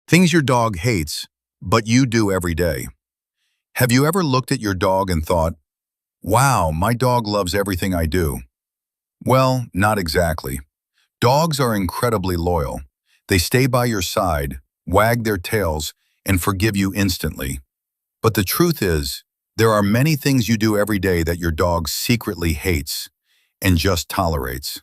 Things your dog hates, but you do every day. Have you ever looked at your dog and thought, wow, my dog loves everything I do? Well, not exactly. Dogs are incredibly loyal. They stay by your side, wag their tails, and forgive you instantly. But the truth is, there are many things you do every day that your dog secretly hates and just tolerates.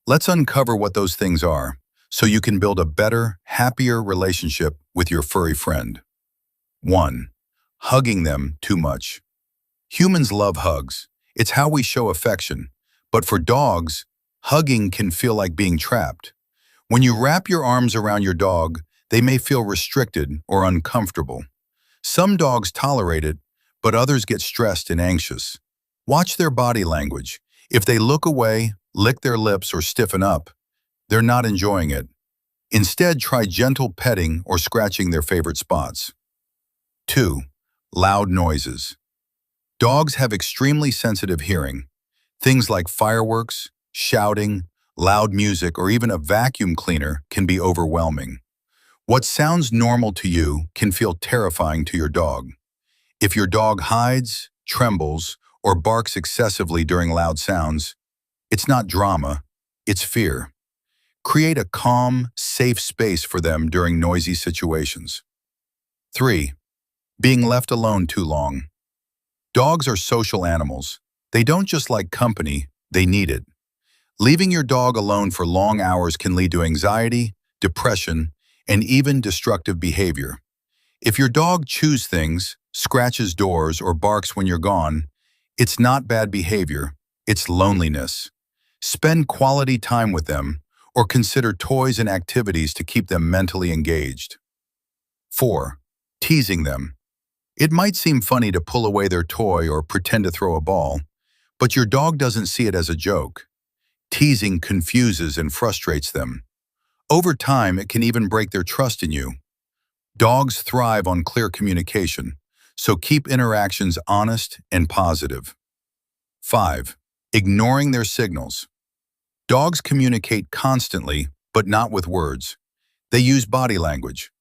Let's uncover what those things are so you can build a better, happier relationship with your furry friend. 1. Hugging them too much. Humans love hugs. It's how we show affection. But for dogs, hugging can feel like being trapped. When you wrap your arms around your dog, they may feel restricted or uncomfortable. Some dogs tolerate it, but others get stressed and anxious. Watch their body language. If they look away, lick their lips, or stiffen up, they're not enjoying it. Instead, try gentle petting or scratching their favorite spots. 2. Loud noises. Dogs have extremely sensitive hearing. Things like fireworks, shouting, loud music, or even a vacuum cleaner can be overwhelming. What sounds normal to you can feel terrifying to your dog. If your dog hides, trembles, or barks excessively during loud sounds, it's not drama, it's fear. Create a calm, safe space for them during noisy situations. 3. Being left alone too long. Dogs are social animals. They don't just like company, they need it. Leaving your dog alone for long hours can lead to anxiety, depression, and even destructive behavior. If your dog chews things, scratches doors, or barks when you're gone, it's not bad behavior, it's loneliness. Spend quality time with them, or consider toys and activities to keep them mentally engaged. 4. Teasing them. It might seem funny to pull away their toy or pretend to throw a ball, but your dog doesn't see it as a joke. Teasing confuses and frustrates them. Over time, it can even break their trust in you. Dogs thrive on clear communication, so keep interactions honest and positive. 5. Ignoring their signals. Dogs communicate constantly, but not with words. They use body language.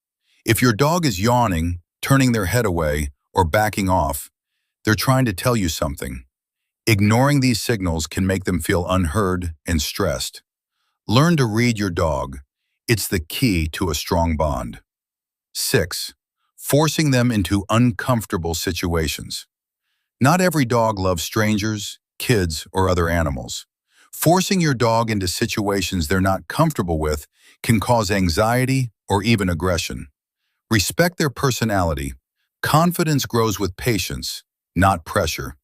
If your dog is yawning, turning their head away, or backing off, they're trying to tell you something. Ignoring these signals can make them feel unheard and stressed. Learn to read your dog. It's the key to a strong bond. 6. Forcing them into uncomfortable situations. Not every dog loves strangers, kids, or other animals. Forcing your dog into situations they're not comfortable with can cause anxiety or even aggression. Respect their personality. Confidence grows with patience, not pressure.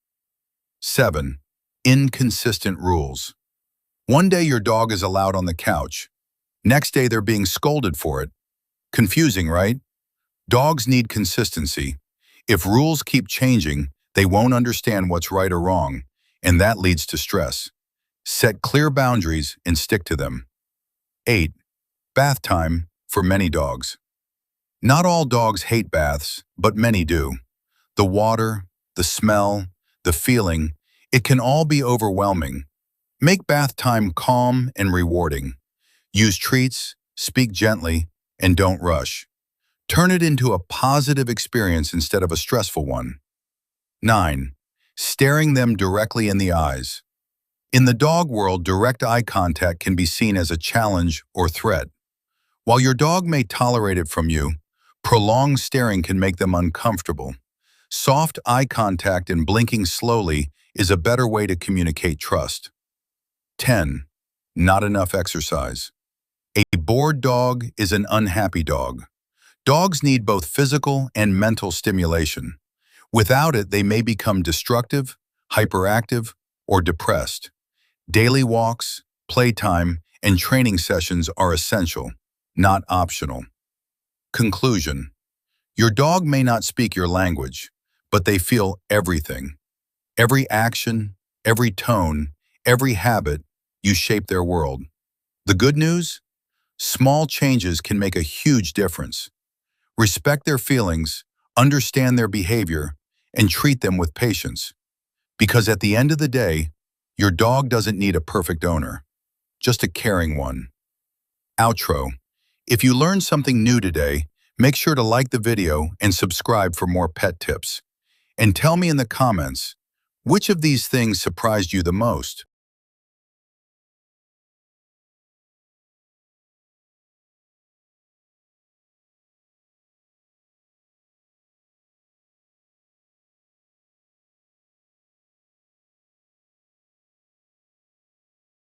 7. Inconsistent rules. One day your dog is allowed on the couch. Next day they're being scolded for it. Confusing, right? Dogs need consistency. If rules keep changing, they won't understand what's right or wrong, and that leads to stress. Set clear boundaries and stick to them. 8. Bath time for many dogs. Not all dogs hate baths, but many do. The water, the smell, the feeling, it can all be overwhelming. Make bath time calm and rewarding. Use treats, speak gently, and don't rush. Turn it into a positive experience instead of a stressful one. 9. Staring them directly in the eyes. In the dog world, direct eye contact can be seen as a challenge or threat. While your dog may tolerate it from you, prolonged staring can make them uncomfortable. Soft eye contact and blinking slowly is a better way to communicate trust. 10. Not enough exercise. A bored dog is an unhappy dog. Dogs need both physical and mental stimulation. Without it, they may become destructive, hyperactive, or depressed. Daily walks, playtime, and training sessions are essential, not optional. Conclusion. Your dog may not speak your language, but they feel everything. Every action, every tone, every habit, you shape their world. The good news? Small changes can make a huge difference. Respect their feelings, understand their behavior, and treat them with patience. Because at the end of the day, your dog doesn't need a perfect owner, just a caring one. Outro. If you learned something new today, Make sure to like the video and subscribe for more pet tips. And tell me in the comments, which of these things surprised you the most?